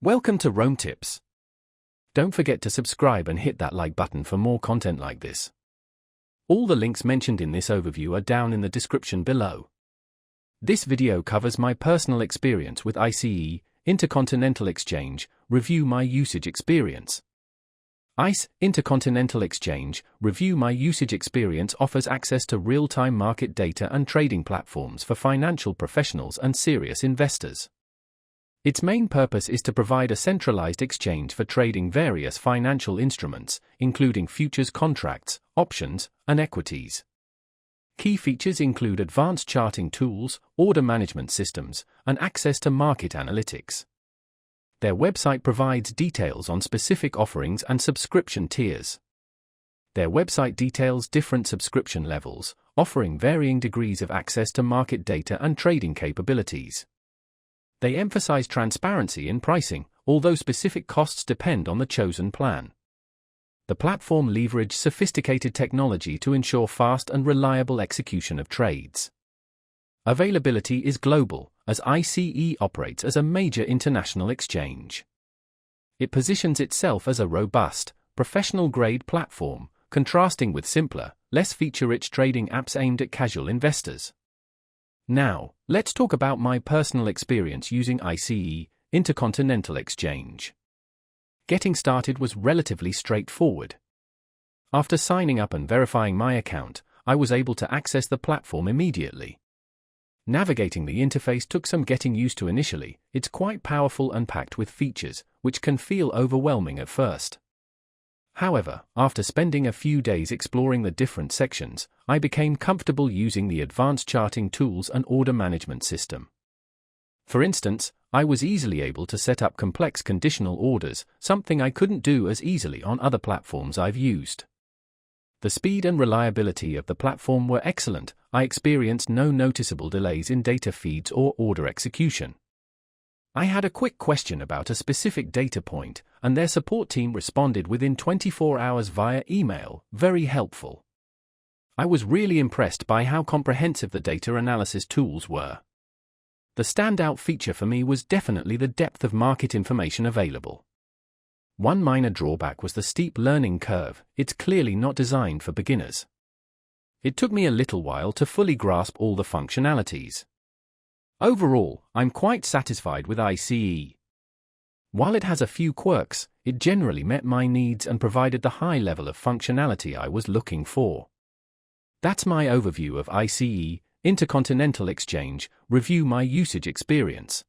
Welcome to Rome Tips. Don't forget to subscribe and hit that like button for more content like this. All the links mentioned in this overview are down in the description below. This video covers my personal experience with ICE, Intercontinental Exchange, review my usage experience. ICE, Intercontinental Exchange, review my usage experience offers access to real-time market data and trading platforms for financial professionals and serious investors. Its main purpose is to provide a centralized exchange for trading various financial instruments, including futures contracts, options, and equities. Key features include advanced charting tools, order management systems, and access to market analytics. Their website provides details on specific offerings and subscription tiers. Their website details different subscription levels, offering varying degrees of access to market data and trading capabilities. They emphasize transparency in pricing, although specific costs depend on the chosen plan. The platform leverages sophisticated technology to ensure fast and reliable execution of trades. Availability is global, as ICE operates as a major international exchange. It positions itself as a robust, professional-grade platform, contrasting with simpler, less feature-rich trading apps aimed at casual investors. Now, let's talk about my personal experience using ICE, Intercontinental Exchange. Getting started was relatively straightforward. After signing up and verifying my account, I was able to access the platform immediately. Navigating the interface took some getting used to initially. It's quite powerful and packed with features, which can feel overwhelming at first. However, after spending a few days exploring the different sections, I became comfortable using the advanced charting tools and order management system. For instance, I was easily able to set up complex conditional orders, something I couldn't do as easily on other platforms I've used. The speed and reliability of the platform were excellent. I experienced no noticeable delays in data feeds or order execution. I had a quick question about a specific data point, and their support team responded within 24 hours via email, very helpful. I was really impressed by how comprehensive the data analysis tools were. The standout feature for me was definitely the depth of market information available. One minor drawback was the steep learning curve. It's clearly not designed for beginners. It took me a little while to fully grasp all the functionalities. Overall, I'm quite satisfied with ICE. While it has a few quirks, it generally met my needs and provided the high level of functionality I was looking for. That's my overview of ICE, Intercontinental Exchange, review my usage experience.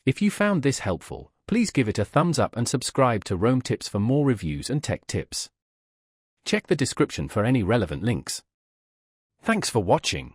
If you found this helpful, please give it a thumbs up and subscribe to Rome Tips for more reviews and tech tips. Check the description for any relevant links. Thanks for watching.